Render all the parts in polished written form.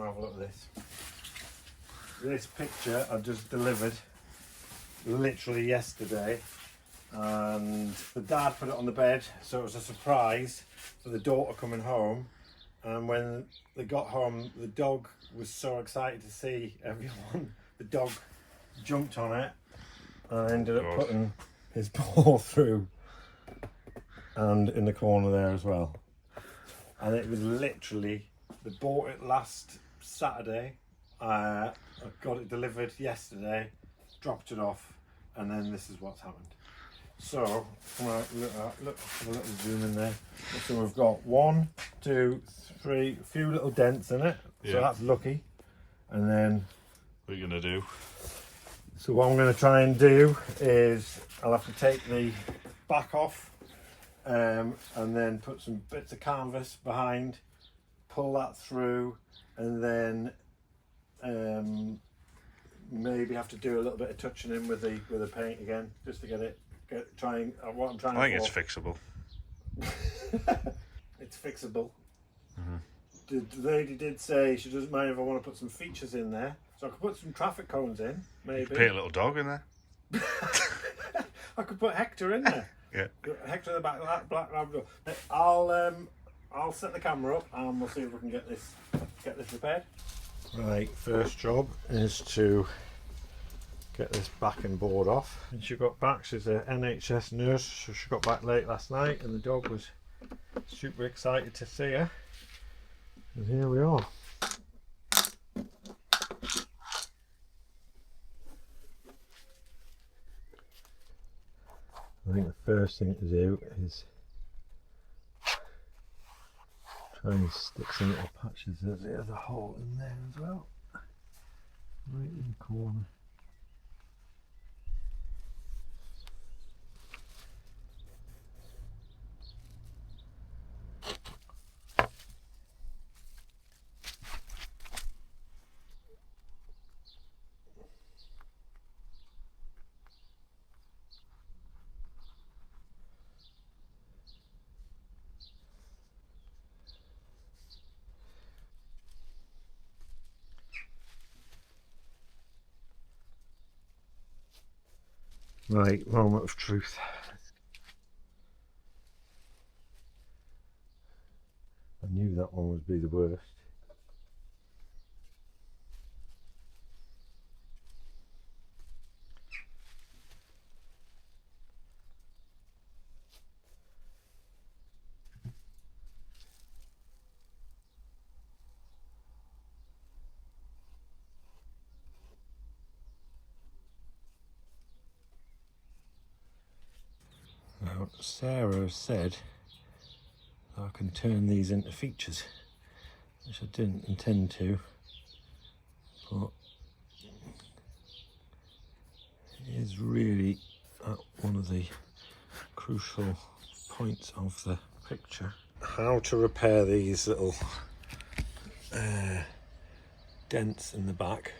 have a look at this. This picture I just delivered literally yesterday, and the dad put it on the bed, so it was a surprise for the daughter coming home. And when they got home, the dog was so excited to see everyone. The dog jumped on it and ended up putting his paw through and in the corner there as well. And it was literally, they bought it last Saturday. I got it delivered yesterday, dropped it off, and then this is what's happened. So, right, look, have a little zoom in there. So we've got 1, 2, 3, a few little dents in it. Yeah. So that's lucky. And then, what are you gonna do? So what I'm going to try and do is I'll have to take the back off, and then put some bits of canvas behind, pull that through, and then maybe have to do a little bit of touching in with the paint again, just to get it. What I'm trying. I think it's fixable. It's fixable. The lady did say she doesn't mind if I want to put some features in there, so I could put some traffic cones in, maybe. Paint a little dog in there. I could put Hector in there. Yeah. Hector in the back of that black Labrador. I'll set the camera up and we'll see if we can get this repaired. Right, first job is to get this backing board off. And she got back, she's an NHS nurse, so she got back late last night and the dog was super excited to see her. And here we are. I think the first thing to do is try and stick some little patches. There's a hole in there as well, right in the corner. Right, moment of truth. I knew that one would be the worst. Now, Sarah said I can turn these into features, which I didn't intend to, but it is really at one of the crucial points of the picture. How to repair these little dents in the back.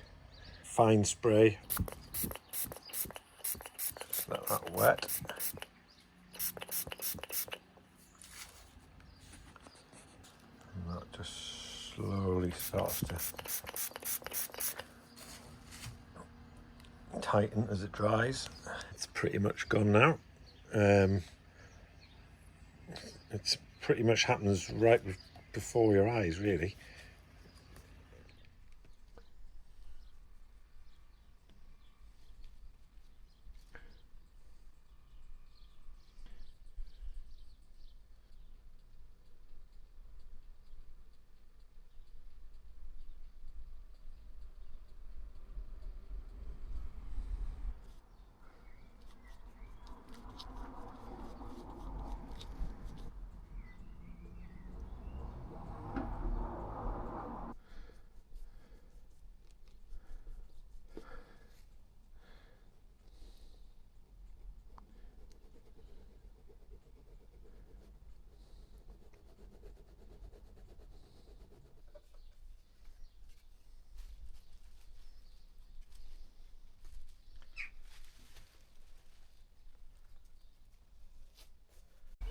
Fine spray, just let that wet. And that just slowly starts to tighten as it dries. It's pretty much gone now. It's pretty much happens right before your eyes, really.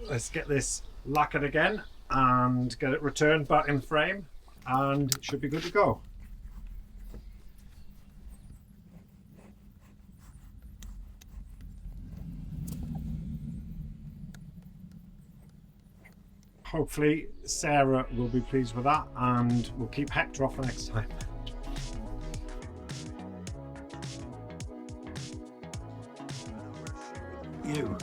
Let's get this lacquered again and get it returned back in frame. and it should be good to go. Hopefully Sarah will be pleased with that, and we'll keep Hector off for next time. You.